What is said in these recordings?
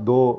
2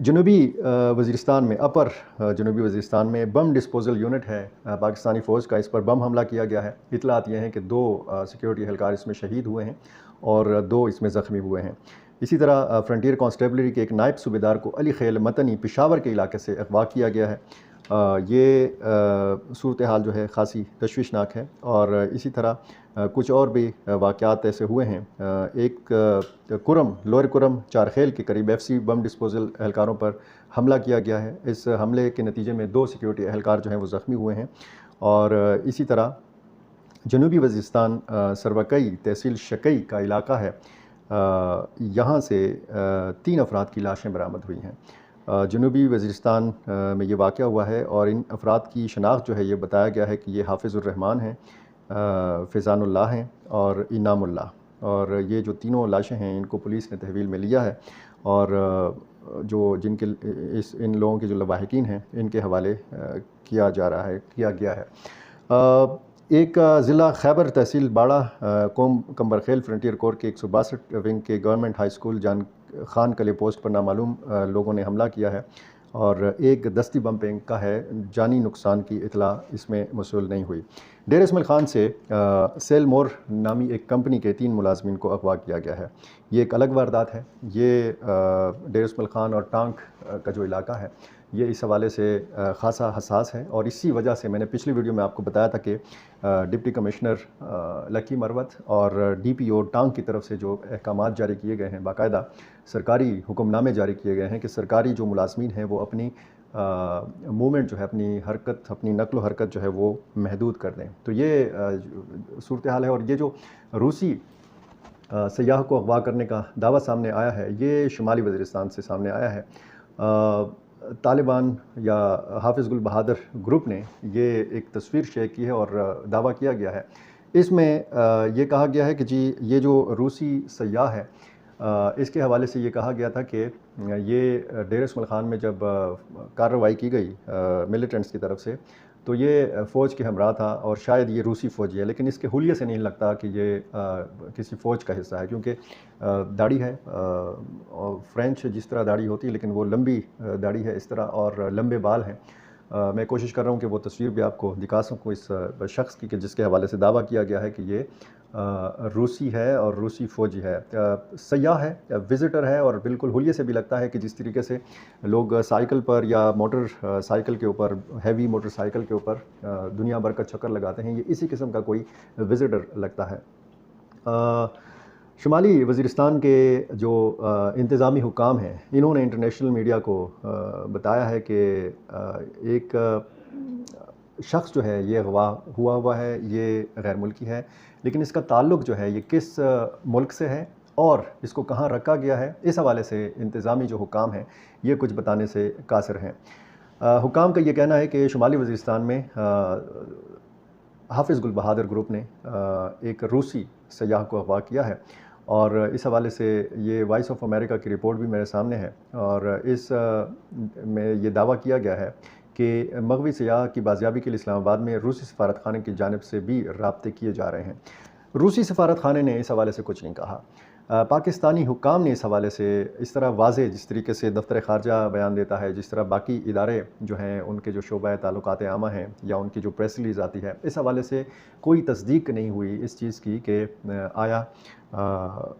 جنوبی وزیرستان میں جنوبی وزیرستان میں بم ڈسپوزل یونٹ ہے پاکستانی فوج کا، اس پر بم حملہ کیا گیا ہے۔ اطلاعات یہ ہیں کہ 2 سیکیورٹی اہلکار اس میں شہید ہوئے ہیں اور 2 اس میں زخمی ہوئے ہیں۔ اسی طرح فرنٹیر کانسٹیبلری کے ایک نائب صوبیدار کو علی خیل متنی پشاور کے علاقے سے اغوا کیا گیا ہے۔ یہ صورتحال جو ہے خاصی تشویشناک ہے، اور اسی طرح کچھ اور بھی واقعات ایسے ہوئے ہیں۔ ایک لوئر کرم چارخیل کے قریب FC بم ڈسپوزل اہلکاروں پر حملہ کیا گیا ہے۔ اس حملے کے نتیجے میں 2 سیکیورٹی اہلکار جو ہیں وہ زخمی ہوئے ہیں، اور اسی طرح جنوبی وزیرستان سروکئی تحصیل شکئی کا علاقہ ہے، یہاں سے 3 افراد کی لاشیں برآمد ہوئی ہیں۔ جنوبی وزیرستان میں یہ واقعہ ہوا ہے، اور ان افراد کی شناخت جو ہے یہ بتایا گیا ہے کہ یہ حافظ الرحمان ہیں، فیضان اللہ ہیں اور انعام اللہ، اور یہ جو تینوں لاشیں ہیں ان کو پولیس نے تحویل میں لیا ہے، اور ان لوگوں کے جو لواحقین ہیں ان کے حوالے کیا گیا ہے۔ ایک ضلع خیبر تحصیل باڑہ قوم کمبرخیل فرنٹیر کور کے 162 ونگ کے گورنمنٹ ہائی اسکول جان خان کلے پوسٹ پر نامعلوم لوگوں نے حملہ کیا ہے، اور ایک دستی بم پینگ کا ہے۔ جانی نقصان کی اطلاع اس میں موصول نہیں ہوئی۔ ڈیر اسماعیل خان سے سیل مور نامی ایک کمپنی کے 3 ملازمین کو اغوا کیا گیا ہے۔ یہ ایک الگ واردات ہے۔ یہ ڈیر اسماعیل خان اور ٹانک کا جو علاقہ ہے یہ اس حوالے سے خاصا حساس ہے، اور اسی وجہ سے میں نے پچھلی ویڈیو میں آپ کو بتایا تھا کہ ڈپٹی کمشنر لکی مروت اور DPO ٹانک کی طرف سے جو احکامات جاری کیے گئے ہیں، باقاعدہ سرکاری حکم نامے جاری کیے گئے ہیں کہ سرکاری جو ملازمین ہیں وہ اپنی موومنٹ جو ہے، اپنی حرکت، اپنی نقل و حرکت جو ہے وہ محدود کر دیں۔ تو یہ صورتحال ہے، اور یہ جو روسی سیاح کو اغوا کرنے کا دعویٰ سامنے آیا ہے یہ شمالی وزیرستان سے سامنے آیا ہے۔ طالبان یا حافظ گل بہادر گروپ نے یہ ایک تصویر شیئر کی ہے اور دعویٰ کیا گیا ہے۔ اس میں یہ کہا گیا ہے کہ جی یہ جو روسی سیاح ہے اس کے حوالے سے یہ کہا گیا تھا کہ یہ ڈیر اسماعیل خان میں جب کارروائی کی گئی ملیٹنٹس کی طرف سے تو یہ فوج کے ہمراہ تھا، اور شاید یہ روسی فوجی ہے، لیکن اس کے حلیے سے نہیں لگتا کہ یہ کسی فوج کا حصہ ہے، کیونکہ داڑھی ہے، اور فرینچ جس طرح داڑھی ہوتی ہے لیکن وہ لمبی داڑھی ہے اس طرح، اور لمبے بال ہیں۔ میں کوشش کر رہا ہوں کہ وہ تصویر بھی آپ کو دکھا سکوں اس شخص کی کہ جس کے حوالے سے دعویٰ کیا گیا ہے کہ یہ روسی ہے اور روسی فوجی ہے، سیاح ہے، وزٹر ہے، اور بالکل حلیے سے بھی لگتا ہے کہ جس طریقے سے لوگ سائیکل پر یا موٹر سائیکل کے اوپر، ہیوی موٹر سائیکل کے اوپر دنیا بھر کا چکر لگاتے ہیں، یہ اسی قسم کا کوئی وزٹر لگتا ہے۔ شمالی وزیرستان کے جو انتظامی حکام ہیں انہوں نے انٹرنیشنل میڈیا کو بتایا ہے کہ ایک شخص جو ہے یہ اغوا ہوا ہے، یہ غیر ملکی ہے، لیکن اس کا تعلق جو ہے یہ کس ملک سے ہے اور اس کو کہاں رکھا گیا ہے، اس حوالے سے انتظامی جو حکام ہیں یہ کچھ بتانے سے قاصر ہیں۔ حکام کا یہ کہنا ہے کہ شمالی وزیرستان میں حافظ گل بہادر گروپ نے ایک روسی سیاح کو اغوا کیا ہے، اور اس حوالے سے یہ وائس آف امریکہ کی رپورٹ بھی میرے سامنے ہے، اور اس میں یہ دعویٰ کیا گیا ہے کہ مغوی سیاح کی بازیابی کے لیے اسلام آباد میں روسی سفارت خانے کی جانب سے بھی رابطے کیے جا رہے ہیں۔ روسی سفارت خانے نے اس حوالے سے کچھ نہیں کہا۔ پاکستانی حکام نے اس حوالے سے اس طرح واضح، جس طریقے سے دفتر خارجہ بیان دیتا ہے، جس طرح باقی ادارے جو ہیں ان کے جو شعبہ تعلقات عامہ ہیں یا ان کی جو پریس ریلیز آتی ہے، اس حوالے سے کوئی تصدیق نہیں ہوئی اس چیز کی کہ آیا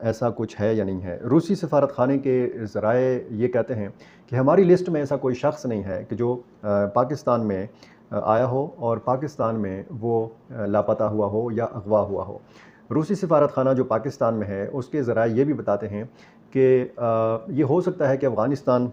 ایسا کچھ ہے یا نہیں ہے۔ روسی سفارت خانے کے ذرائع یہ کہتے ہیں کہ ہماری لسٹ میں ایسا کوئی شخص نہیں ہے کہ جو پاکستان میں آیا ہو اور پاکستان میں وہ لاپتہ ہوا ہو یا اغوا ہوا ہو۔ روسی سفارت خانہ جو پاکستان میں ہے اس کے ذرائع یہ بھی بتاتے ہیں کہ یہ ہو سکتا ہے کہ افغانستان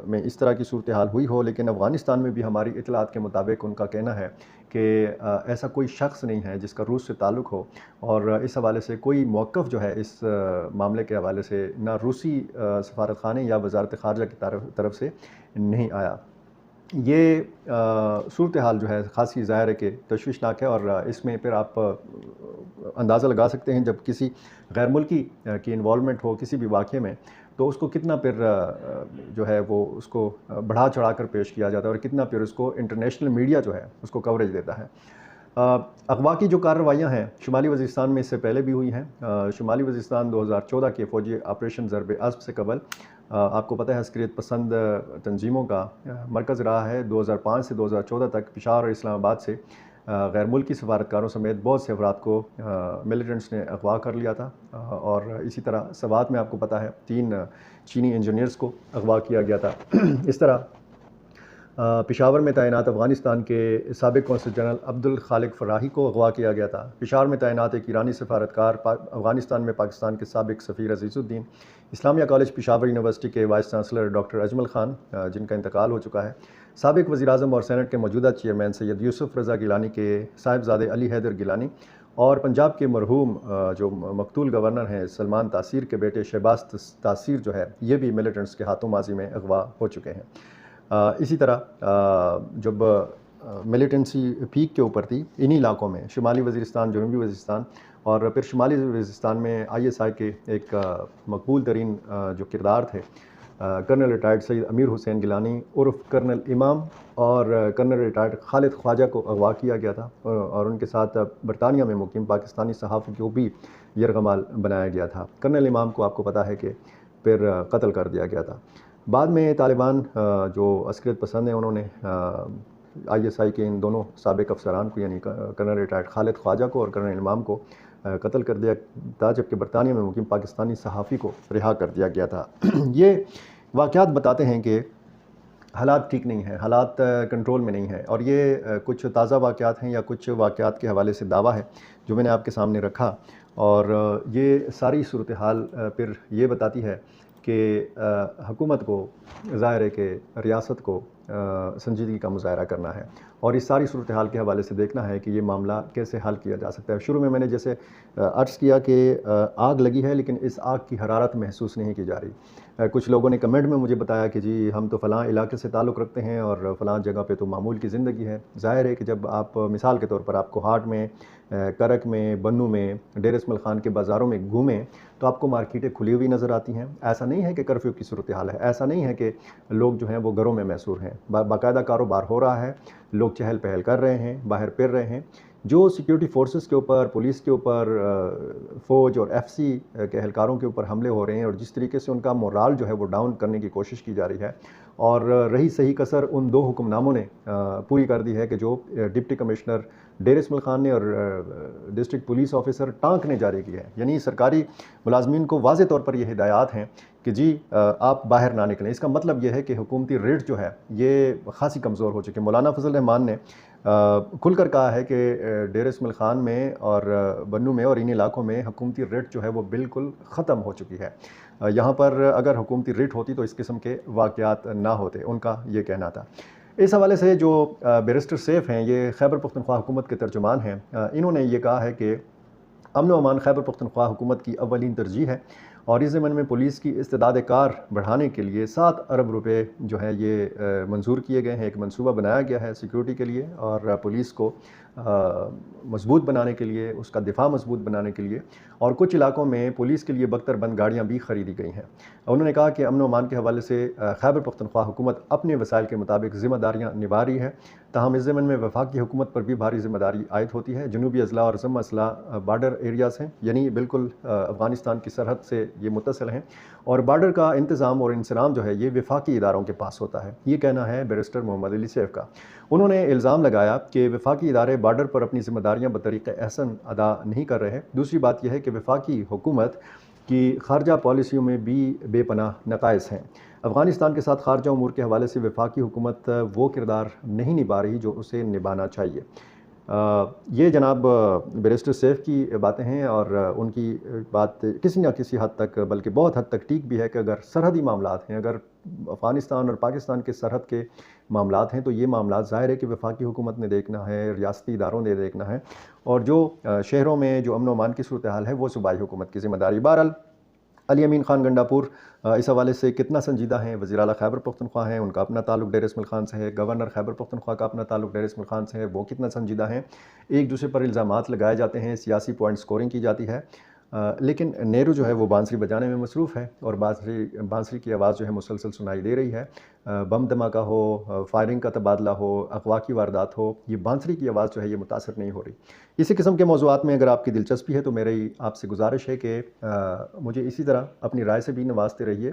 میں اس طرح کی صورتحال ہوئی ہو، لیکن افغانستان میں بھی ہماری اطلاعات کے مطابق ان کا کہنا ہے کہ ایسا کوئی شخص نہیں ہے جس کا روس سے تعلق ہو، اور اس حوالے سے کوئی موقف جو ہے اس معاملے کے حوالے سے نہ روسی سفارت خانے یا وزارت خارجہ کی طرف سے نہیں آیا۔ یہ صورتحال جو ہے خاصی ظاہر ہے کہ تشویشناک ہے، اور اس میں پھر آپ اندازہ لگا سکتے ہیں جب کسی غیر ملکی کی انوالومنٹ ہو کسی بھی واقعے میں تو اس کو کتنا پھر جو ہے وہ اس کو بڑھا چڑھا کر پیش کیا جاتا ہے، اور کتنا پھر اس کو انٹرنیشنل میڈیا جو ہے اس کو کوریج دیتا ہے۔ اغوا کی جو کارروائیاں ہیں شمالی وزیرستان میں اس سے پہلے بھی ہوئی ہیں۔ شمالی وزیرستان 2014 کے فوجی آپریشن ضرب عصب سے قبل آپ کو پتہ ہے عسکریت پسند تنظیموں کا مرکز رہا ہے 2005 سے 2014 تک پشاور اور اسلام آباد سے غیر ملکی سفارتکاروں سمیت بہت سے افراد کو ملیٹنٹس نے اغوا کر لیا تھا، اور اسی طرح سوات میں آپ کو پتہ ہے 3 چینی انجینئرز کو اغوا کیا گیا تھا۔ اس طرح پشاور میں تعینات افغانستان کے سابق قونصل جنرل عبدالخالق فراحی کو اغوا کیا گیا تھا۔ پشاور میں تعینات ایک ایرانی سفارتکار افغانستان میں پاکستان کے سابق سفیر عزیز الدین، اسلامیہ کالج پشاور یونیورسٹی کے vice chancellor doctor Ajmal Khan جن کا انتقال ہو چکا ہے، سابق وزیر اعظم اور سینٹ کے موجودہ چیئرمین سید یوسف رضا گیلانی کے صاحبزادے علی حیدر گیلانی، اور پنجاب کے مرحوم جو مقتول گورنر ہیں سلمان تاثیر کے بیٹے شہباز تاثیر جو ہے، یہ بھی ملیٹنٹس کے ہاتھوں ماضی میں اغوا ہو چکے ہیں۔ اسی طرح جب ملیٹنسی پیک کے اوپر تھی انہی علاقوں میں شمالی وزیرستان، جنوبی وزیرستان اور پھر شمالی وزیرستان میں ISI کے ایک مقبول ترین جو کردار تھے کرنل ریٹائرڈ سید امیر حسین گیلانی عرف کرنل امام اور کرنل ریٹائرڈ خالد خواجہ کو اغوا کیا گیا تھا، اور ان کے ساتھ برطانیہ میں مقیم پاکستانی صحافی کو بھی یرغمال بنایا گیا تھا۔ کرنل امام کو آپ کو پتہ ہے کہ پھر قتل کر دیا گیا تھا۔ بعد میں طالبان جو عسکریت پسند ہیں انہوں نے ISI کے ان دونوں سابق افسران کو یعنی کرنل ریٹائرڈ خالد خواجہ کو اور کرنل امام کو قتل کر دیا تھا، جبکہ برطانیہ میں مقیم پاکستانی صحافی کو رہا کر دیا گیا تھا۔ یہ واقعات بتاتے ہیں کہ حالات ٹھیک نہیں ہیں، حالات کنٹرول میں نہیں ہیں، اور یہ کچھ تازہ واقعات ہیں یا کچھ واقعات کے حوالے سے دعویٰ ہے جو میں نے آپ کے سامنے رکھا، اور یہ ساری صورتحال پھر یہ بتاتی ہے کہ حکومت کو ظاہر ہے کہ ریاست کو سنجیدگی کا مظاہرہ کرنا ہے، اور اس ساری صورتحال کے حوالے سے دیکھنا ہے کہ یہ معاملہ کیسے حل کیا جا سکتا ہے۔ شروع میں نے جیسے عرض کیا کہ آگ لگی ہے لیکن اس آگ کی حرارت محسوس نہیں کی جا رہی۔ کچھ لوگوں نے کمنٹ میں مجھے بتایا کہ جی ہم تو فلاں علاقے سے تعلق رکھتے ہیں اور فلاں جگہ پہ تو معمول کی زندگی ہے۔ ظاہر ہے کہ جب آپ مثال کے طور پر آپ کو ہاٹ میں، کرک میں، بنو میں، ڈیر اسماعیل خان کے بازاروں میں گھومیں تو آپ کو مارکیٹیں کھلی ہوئی نظر آتی ہیں۔ ایسا نہیں ہے کہ کرفیو کی صورتحال ہے، ایسا نہیں ہے کہ لوگ جو ہیں وہ گھروں میں محصور ہیں، باقاعدہ کاروبار ہو رہا ہے، لوگ چہل پہل کر رہے ہیں، باہر پھر رہے ہیں۔ جو سیکیورٹی فورسز کے اوپر، پولیس کے اوپر، فوج اور FC کے اہلکاروں کے اوپر حملے ہو رہے ہیں، اور جس طریقے سے ان کا مورال جو ہے وہ ڈاؤن کرنے کی کوشش کی جا رہی ہے، اور رہی صحیح کسر ان 2 حکم ناموں نے پوری کر دی ہے کہ جو ڈپٹی کمشنر ڈیر اسماعیل خان نے اور ڈسٹرکٹ پولیس آفیسر ٹانک نے جاری کی ہے۔ یعنی سرکاری ملازمین کو واضح طور پر یہ ہدایات ہیں کہ جی آپ باہر نہ نکلیں۔ اس کا مطلب یہ ہے کہ حکومتی ریٹ جو ہے یہ خاصی کمزور ہو چکی ہے۔ مولانا فضل الرحمان نے کھل کر کہا ہے کہ ڈیر اسماعیل خان میں اور بنو میں اور ان علاقوں میں حکومتی ریٹ جو ہے وہ بالکل ختم ہو چکی ہے۔ یہاں پر اگر حکومتی ریٹ ہوتی تو اس قسم کے واقعات نہ ہوتے، ان کا یہ کہنا تھا۔ اس حوالے سے جو بیرسٹر سیف ہیں، یہ خیبر پختونخوا حکومت کے ترجمان ہیں، انہوں نے یہ کہا ہے کہ امن و امان خیبر پختونخوا حکومت کی اولین ترجیح ہے، اور اس ضمن میں پولیس کی استعداد کار بڑھانے کے لیے 7 ارب روپے جو ہے یہ منظور کیے گئے ہیں۔ ایک منصوبہ بنایا گیا ہے سیکیورٹی کے لیے اور پولیس کو مضبوط بنانے کے لیے، اس کا دفاع مضبوط بنانے کے لیے، اور کچھ علاقوں میں پولیس کے لیے بختر بند گاڑیاں بھی خریدی گئی ہیں۔ انہوں نے کہا کہ امن و امان کے حوالے سے خیبر پختونخوا حکومت اپنے وسائل کے مطابق ذمہ داریاں نبھا رہی ہے، تاہم اس ضمن میں وفاقی حکومت پر بھی بھاری ذمہ داری عائد ہوتی ہے۔ جنوبی اضلاع اور ضم اضلاع بارڈر ایریاز ہیں، یعنی بالکل افغانستان کی سرحد سے یہ متصل ہیں، اور بارڈر کا انتظام اور انصرام جو ہے یہ وفاقی اداروں کے پاس ہوتا ہے۔ یہ کہنا ہے بیرسٹر محمد علی سیف کا۔ انہوں نے الزام لگایا کہ وفاقی ادارے بارڈر پر اپنی ذمہ داریاں بطریق احسن ادا نہیں کر رہے۔ دوسری بات یہ ہے کہ وفاقی حکومت کی خارجہ پالیسیوں میں بھی بے پناہ نقائص ہیں۔ افغانستان کے ساتھ خارجہ امور کے حوالے سے وفاقی حکومت وہ کردار نہیں نبھا رہی جو اسے نبھانا چاہیے۔ یہ جناب بیرسٹر سیف کی باتیں ہیں، اور ان کی بات کسی نہ کسی حد تک بلکہ بہت حد تک ٹھیک بھی ہے کہ اگر سرحدی معاملات ہیں، اگر افغانستان اور پاکستان کے سرحد کے معاملات ہیں تو یہ معاملات ظاہر ہے کہ وفاقی حکومت نے دیکھنا ہے، ریاستی اداروں نے دیکھنا ہے، اور جو شہروں میں جو امن و امان کی صورتحال ہے وہ صوبائی حکومت کی ذمہ داری۔ بہرحال علی امین خان گنڈا پور اس حوالے سے کتنا سنجیدہ ہیں، وزیر اعلیٰ خیبر پختونخوا ہیں، ان کا اپنا تعلق ڈیر اسماعیل خان سے ہے، گورنر خیبر پختونخوا کا اپنا تعلق ڈیر اسماعیل خان سے ہے، وہ کتنا سنجیدہ ہیں۔ ایک دوسرے پر الزامات لگائے جاتے ہیں، سیاسی پوائنٹ سکورنگ کی جاتی ہے، لیکن نیرو جو ہے وہ بانسری بجانے میں مصروف ہے، اور بانسری کی آواز جو ہے مسلسل سنائی دے رہی ہے۔ بم دھماکہ ہو، فائرنگ کا تبادلہ ہو، اغوا کی واردات ہو، یہ بانسری کی آواز جو ہے یہ متاثر نہیں ہو رہی۔ اسی قسم کے موضوعات میں اگر آپ کی دلچسپی ہے تو میری آپ سے گزارش ہے کہ مجھے اسی طرح اپنی رائے سے بھی نوازتے رہیے۔